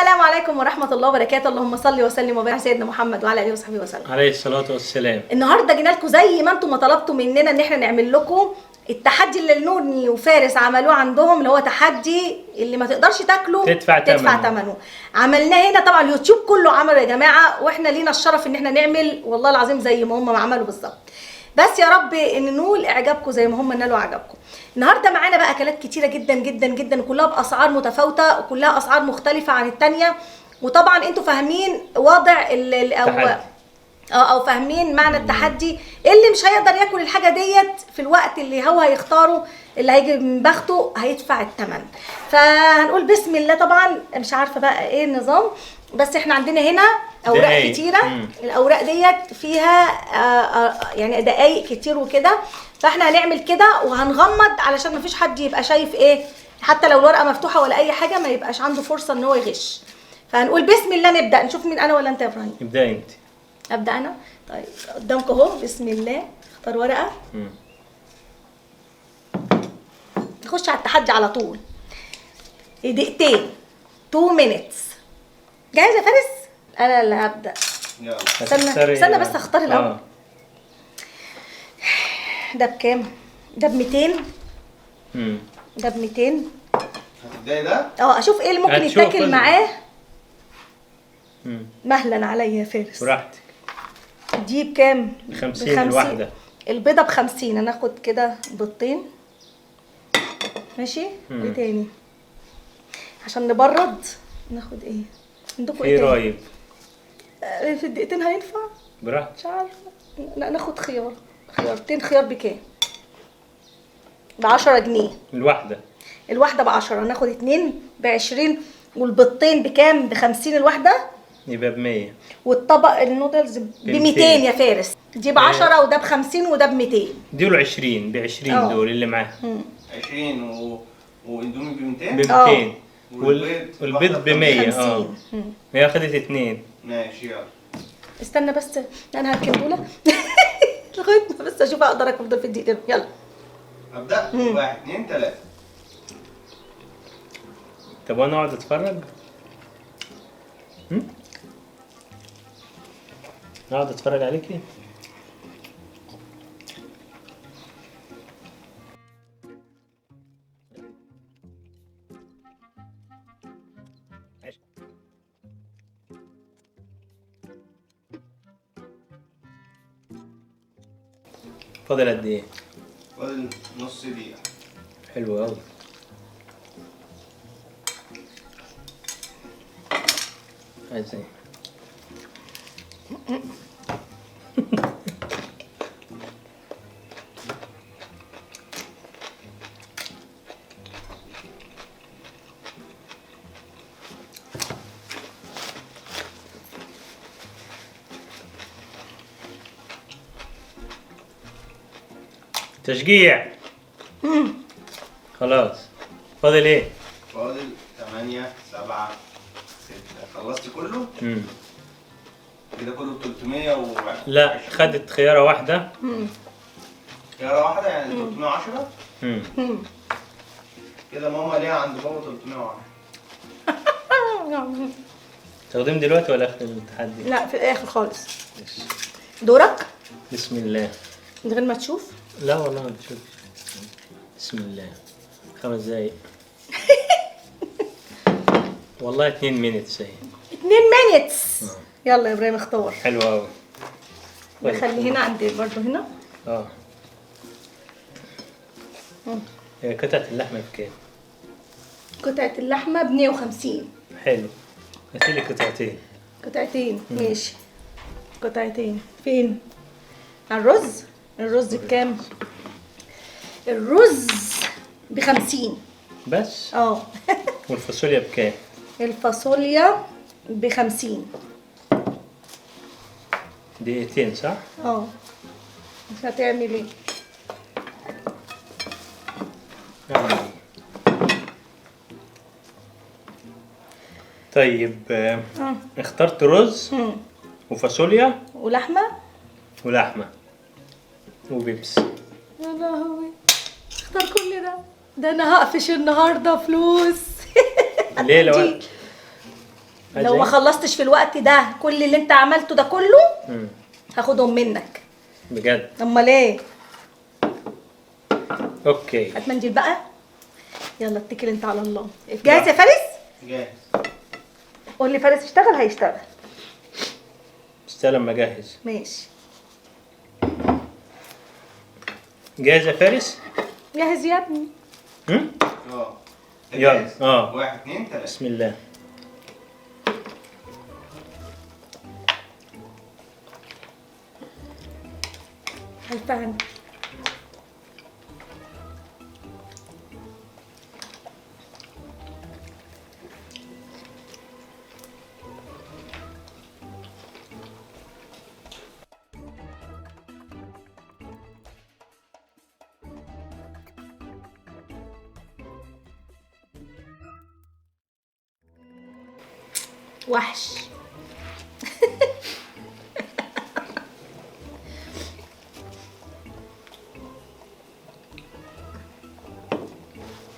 السلام عليكم ورحمة الله وبركاته. اللهم صل وسلم وبارك على سيدنا محمد وعلى آله وصحبه وسلم. عليه الصلاة والسلام. النهارده جينا لكم زي ما انتم ما طلبتوا مننا ان احنا نعمل لكم التحدي اللي نوني وفارس عملوه عندهم، اللي هو تحدي اللي ما تقدرش تاكله تدفع ثمنه. عملناه هنا، طبعا اليوتيوب كله عمله يا جماعة، واحنا لينا الشرف ان احنا نعمل والله العظيم زي ما هم عملوا بالظبط. بس يا رب ان ننول اعجابكم زي ما هم نالوا اعجابكم. النهارده معانا بقى اكلات كتيره جدا جدا جدا، كلها باسعار متفاوته وكلها اسعار مختلفه عن الثانيه، وطبعا انتوا فاهمين وضع او فاهمين معنى التحدي. اللي مش هيقدر ياكل الحاجه ديت في الوقت اللي هو هيختاره، اللي هيجي من بخته هيدفع الثمن. فهنقول بسم الله. طبعا مش عارفه بقى ايه النظام، بس احنا عندنا هنا اوراق كتيره. الاوراق ديت فيها يعني دقايق كتير وكده، فاحنا هنعمل كده وهنغمض علشان مفيش حد يبقى شايف ايه، حتى لو الورقه مفتوحه ولا اي حاجه ما يبقاش عنده فرصه ان هو يغش. فهنقول بسم الله. نبدا نشوف مين، انا ولا انت يا ابراهيم؟ ابدا انت. ابدا انا. طيب قدامكم اهو، بسم الله. اختار ورقه. نخش على التحدي على طول. دقيقتين 2 minutes. جاهز يا فارس؟ انا اللي هبدا. يلا استنى بس اختار الاول. ده بكام؟ ده ب200. ده ب200. هتبداي ده؟ اشوف ايه اللي ممكن يتاكل معاه. مهلا عليا يا فارس. براحتك. دي بكام؟ ب50 الواحده. البيضه ب50. هناخد كده بيضتين. ماشي. ايه تاني عشان نبرد؟ ناخد ايه؟ عندكم ايه تاني؟ رايب في الدقيقتين هينفع؟ براحتك. مش عارفه. لا ناخد خيارتين. خيار بكام؟ ب10 جنيه الواحده. الواحده ب10. هناخد 2 ب20، والبيضتين بكام؟ ب50 الواحده، يبقى ب100. والطبق النودلز ب200 يا فارس. دي ب10 وده ب50 وده ب200. دول 20 ب20 دول اللي معاهم. 20 واندومي ب200 والبيض ب100. 50. هي اخدت 2. ماشي يلا. استنى بس انا هركن دول لغايه ما بس اشوف اقدر اكل دول في الدقيقتين. يلا ابدا. 1 2 3. طب وانا اقعد اتفرج؟ اقعد اتفرج عليكي؟ فاضل قد ايه؟ فاضل نص دقيقة. حلو قوي. عايز ايه؟ تشجيع. خلاص. فاضل ايه؟ فاضل 8 7 6. خلصتي كله؟ كده كله 300 لا، خدت خيارة واحدة. خيارة واحدة يعني 310. كده ماما ليها عند بابا 310. تقدم دلوقتي ولا اخر التحدي؟ لا في الاخر خالص. دورك. بسم الله. من غير ما تشوف. لا والله ما بشوف. بسم الله. 5 دقايق. والله 2 minutes اهي. 2 minutes. يلا يا ابراهيم اختار. حلو قوي. نخلي هنا عندي برضو هنا. هي قطعة اللحمة بكام؟ قطعة اللحمة ب150. حلو. هاتيلي قطعتين. قطعتين. ماشي. قطعتين فين؟ على الرز. الرز بكام؟ الرز ب50 بس؟ والفاصوليا بكام؟ الفاصوليا ب50. دقيقتين صح؟ مش هتعمل ايه؟ طيب اخترت رز وفاصوليا ولحمة وبيبس. يا لهوي، اختار كل ده انا هقفش النهارده فلوس. ليه لو لو ما خلصتش في الوقت ده كل اللي انت عملته ده كله هاخدهم منك. بجد؟ امال ايه؟ اوكي. هات منديل بقى. يلا اتكل انت على الله. جاهز يا فارس؟ جاهز. قول لي فارس اشتغل هيشتغل. استنى لما اجهز. ماشي. جاهز يا فارس؟ جاهز يا ابني. يلا. جاهز. 1 2 3. بسم الله. هيفهم. وحش.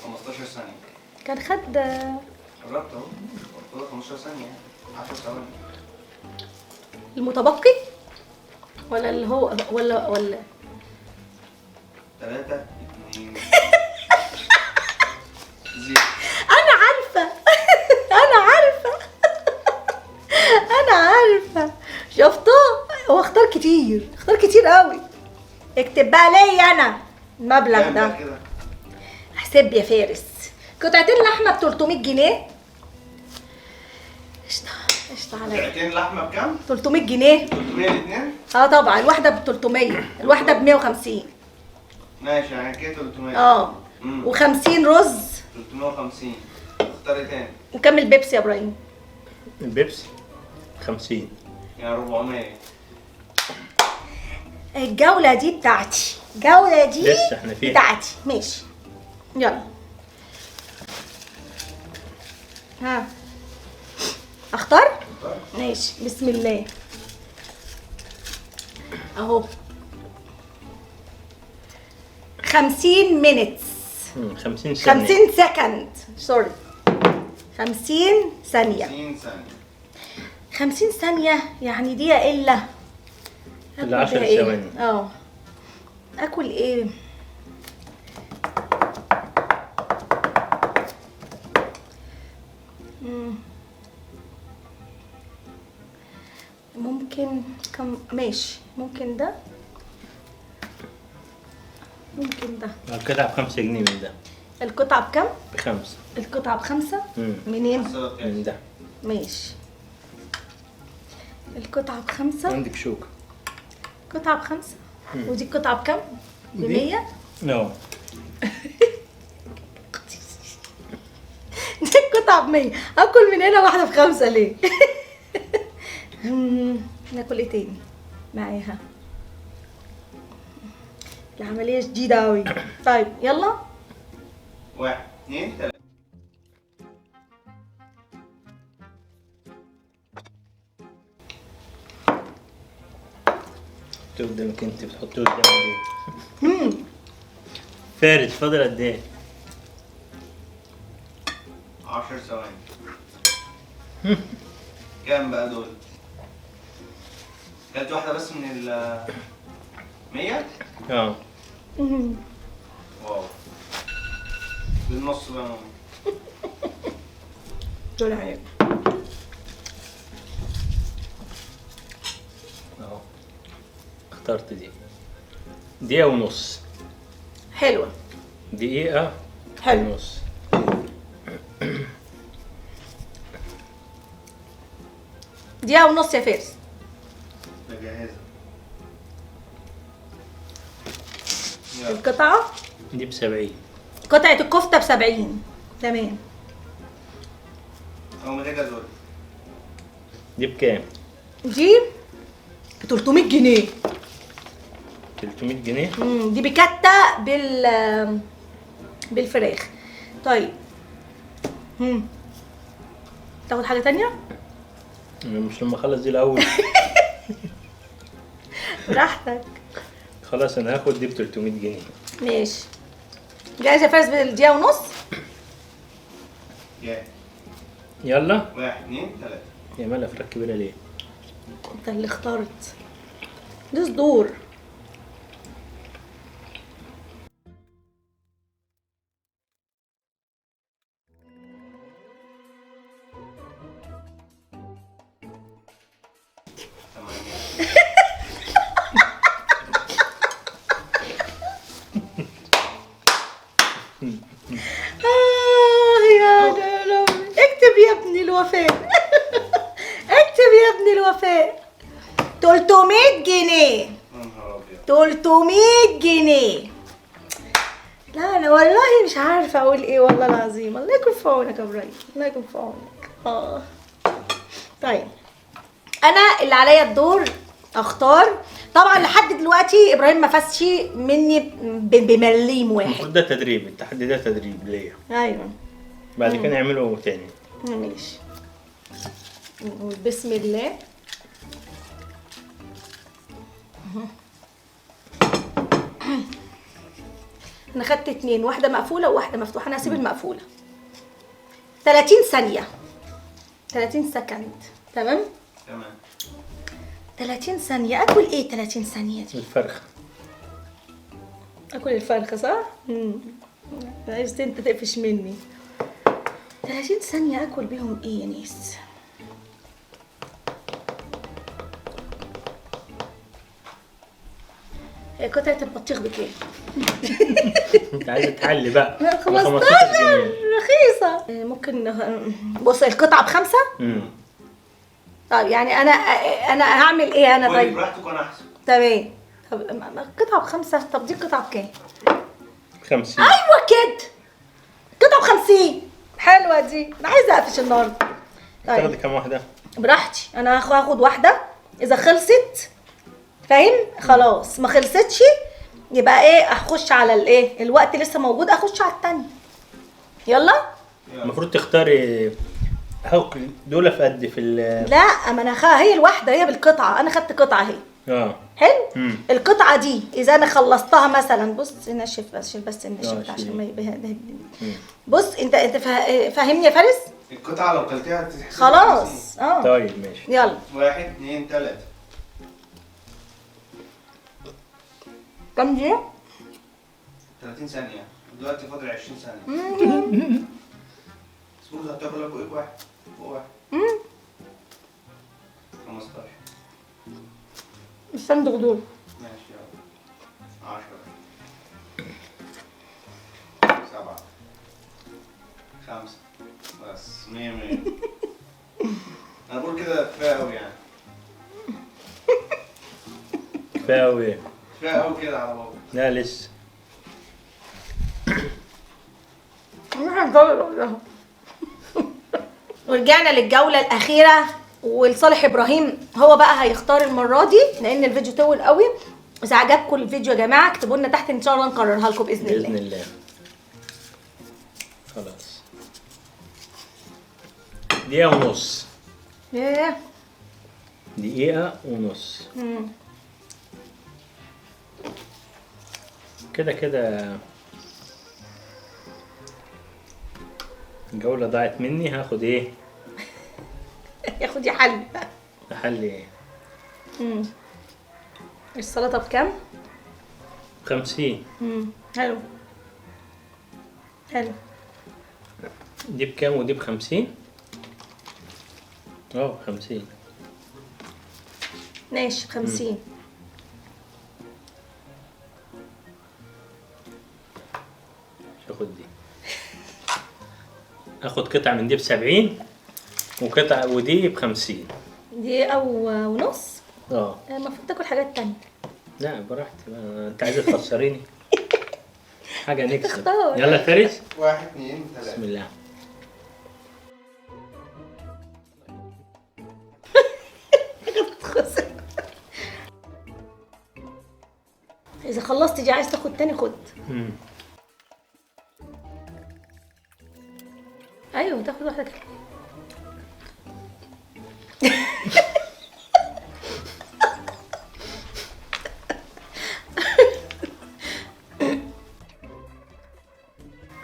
15 ثانية. كان خد قربت اهو. قلت له 15 ثانية 10 ثواني. المتبقي ولا اللي هو ولا 3 2 0. انا عارفه. انا عارفه. انا عارفه. شفتوا؟ هو اختار كتير، اختار كتير قوي. اكتب بقى ليا انا المبلغ ده. كده. احسب يا فارس. قطعتين لحمه ب 300 جنيه. قشطه قشطه عليا. قطعتين لحمة بكام؟ 300 جنيه. 300 الاثنين؟ اه طبعا الواحده ب 300، الواحده ب 150. ماشي يعني كده 300. اه و50 رز. 350. اختار ايه تاني؟ وكمل بيبسي يا ابراهيم. البيبسي 50. يعني 400. الجولة دي بتاعتي، الجولة دي لسه احنا فيها. بتاعتي. ماشي يلا. ها اختار؟ ماشي بسم الله اهو. 50 minutes. 50 ثانية. 50 سكند سوري. 50 ثانية. 50 ثانية. 50 ثانية يعني دقيقة إلا إلا 10 إيه؟ ثواني. آكل إيه؟ ممكن كم ماشي. ممكن ده، ممكن ده. القطعة ب5 جنيه من ده. القطعة بكم؟ ب5. القطعة ب5. مم. منين؟ من ده. ماشي. القطعة ب5. عندك شوكة. قطعة ب5. ودي القطعة بكم؟ ب100. نو. دي القطعة ب100. هاكل من هنا واحدة ب5 ليه؟ ناكل ايه تاني معاها؟ العملية جديدة اوي. طيب يلا. 1 2 3. قدامك انت بتحطيه قدامك ايه؟ فارس فاضل قد ايه؟ 10 ثواني. كام بقى دول؟ كلت واحدة بس من ال 100؟ واو. بالنص بقى يا ماما. دول عيب. اهو اخترت دي. دقيقة ونص. حلوة. دقيقة حلو. ونص. دقيقة ونص يا فارس. جاهزة. القطعة دي ب70. قطعة الكفتة ب70. تمام. أو محتاجة دول. دي بكام؟ دي ب 300 جنيه. 300 جنيه؟ دي بكتة بالفراخ. طيب تاخد حاجة تانية؟ مش لما اخلص دي الاول. براحتك. خلاص انا هاخد دي ب 300 جنيه. ماشي. جاهز يا فارس بالدقيقة ونص؟ جاهز. يلا 1 2 3. يا مالها فراخ كبيرة ليه؟ انت اللي اخترت. دي صدور. يا رب، اكتب يا ابني الوفاء. اكتب يا ابني الوفاء. 300 جنيه. يا نهار ابيض. 300 جنيه. لا انا والله مش عارفه اقول ايه، والله العظيم. الله يكون في عونك يا ابراهيم، الله يكون في عونك. طيب انا اللي عليا الدور اختار. طبعا لحد دلوقتي ابراهيم ما فازش مني بمليم واحد. المفروض ده تدريب، التحدي ده تدريب ليا. ايوه بعد كده نعمله تاني. ماشي. نقول بسم الله. انا خدت 2، واحده مقفوله وواحده مفتوحه. انا هسيب المقفوله. 30 ثانيه، 30 سكند. تمام. تمام. 30 ثانيه. اكل ايه 30 ثانيه دي؟ الفرخة. اكل الفرخه صح؟ عايز انت تقفش مني. 30 ثانيه اكل بيهم ايه يا ناس؟ قطعه البطيخ بكام؟ انت عايزة تحلي بقى. 15 جنيه. رخيصة. ممكن بص القطعة ب5. طيب يعني انا هعمل ايه انا؟ قولي طيب براحتك وانا احسن. تمام. طب قطعة ب5. طب دي قطعة بكام؟ 50. ايوه كده، قطعة ب50. حلوة دي. انا عايزة اقفش النهارده. تاخدي طيب كام واحدة؟ براحتي. انا هاخد واحدة. اذا خلصت فاهم خلاص، ما خلصتش يبقى ايه، اخش على الايه، الوقت لسه موجود، اخش على التانية. يلا. المفروض تختاري دول في قد في لا ما انا هي الواحده هي بالقطعه. انا خدت قطعه اهي. حلو. القطعه دي اذا انا خلصتها مثلا، بص نشف بس، شيل بس النشف عشان ما يبهدل. بص انت فاهمني يا فارس؟ القطعه لو كلتيها هتتحسب خلاص. طيب ماشي. يلا 1 2 3. كم دي؟ 30 ثانيه. دلوقتي فاضل 20 ثانيه. سبوز هتاكلها فوق واحد. فوق واحد. 15. الصندوق دول. ماشي يلا. 10 7 5 بس 100 100. انا بقول كده كفايه قوي يعني. كفايه قوي. كفايه قوي كده على بابا. لا لسه. ورجعنا للجولة الأخيرة، ولصالح إبراهيم هو بقى هيختار المرة دي لأن الفيديو طول قوي. إذا عجبكم الفيديو يا جماعة اكتبوا لنا تحت إن شاء الله نكررها لكم بإذن الله. بإذن الله. خلاص. دقيقة ونص. ياه. دقيقة ونص. كده كده الجولة ضاعت مني. هاخد ايه؟ ياخد يا حل. احل ايه؟ السلطة بكام؟ 50. حلو. حلو. دي بكام ودي ب50؟ 50. ماشي 50. اخد دي. اخد قطعة من دي ب70 وقطعة ودي ب50. دقيقة ونص. المفروض تاكل حاجات تانية. لا براحتي بقى. انت عايزة تخسريني؟ حاجة نكسب. تختار. يلا فارس. 1 2 3. بسم الله. إذا خلصت دي عايز تاخد تاني خد. أيوه تاخد واحدة كده.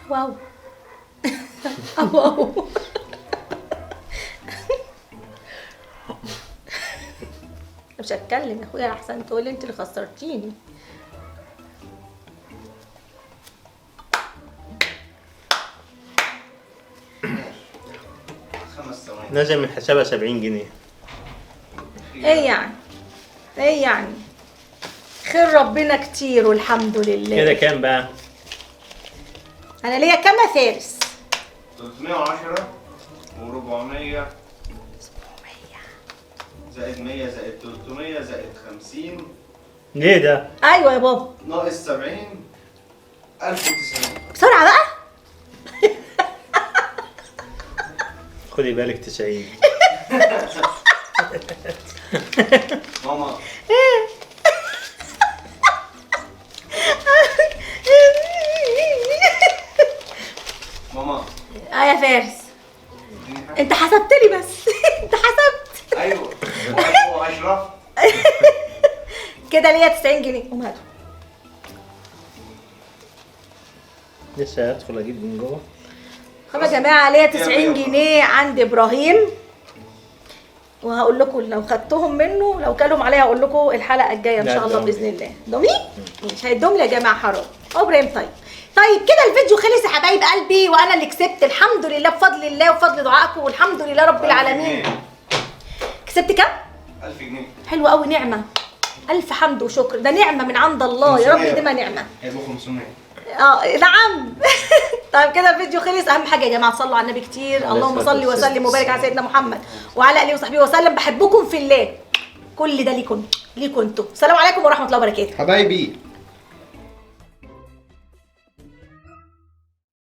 واو. واو. مش هتكلم يا اخويا احسن تقولي انت اللي خسرتيني. خمس ثواني. نزل من حسابها 70 جنيه. ايه يعني؟ ايه يعني؟ خير ربنا كتير والحمد لله. كده كام بقى؟ انا ليا كام يا فارس؟ 310 و400 زائد 100 زائد 300 زائد 50 ليه ده؟ ايوه يا بابا. ناقص 70 1090. بسرعه بقى. خدي بالك 90. ماما ماما يا فارس اديني حاجة. انت حسبت لي بس. انت حسبت ايوه واشرف كده ليا 90 جنيه. قوم هاتوا. لسه هدخل اجيب من جوه. خلاص يا جماعه ليا 90 جنيه عند ابراهيم، وهقول لكم لو خدتهم منه لو كلهم عليا هقول لكم الحلقه الجايه ان لا، شاء الله ادهم باذن الله. دومي مش هيدوم لي يا جماعه، حرام. ابراهيم طيب كده الفيديو خلص يا حبايب قلبي، وانا اللي كسبت الحمد لله بفضل الله وبفضل دعائكم والحمد لله رب العالمين. كسبت كام؟ 1000 جنيه. حلو قوي، نعمه. الف حمد وشكر، ده نعمه من عند الله، يا رب 500. يديمها نعمه. هيبقوا 500. نعم. طيب كده الفيديو خلص. اهم حاجه يا جماعه صلوا على النبي كتير. عليه اللهم الصلاة صل والسلام. وسلم وبارك على سيدنا محمد وعلى اله وصحبه وسلم. بحبكم في الله. كل ده ليكم انتوا. السلام عليكم ورحمه الله وبركاته. حبايبي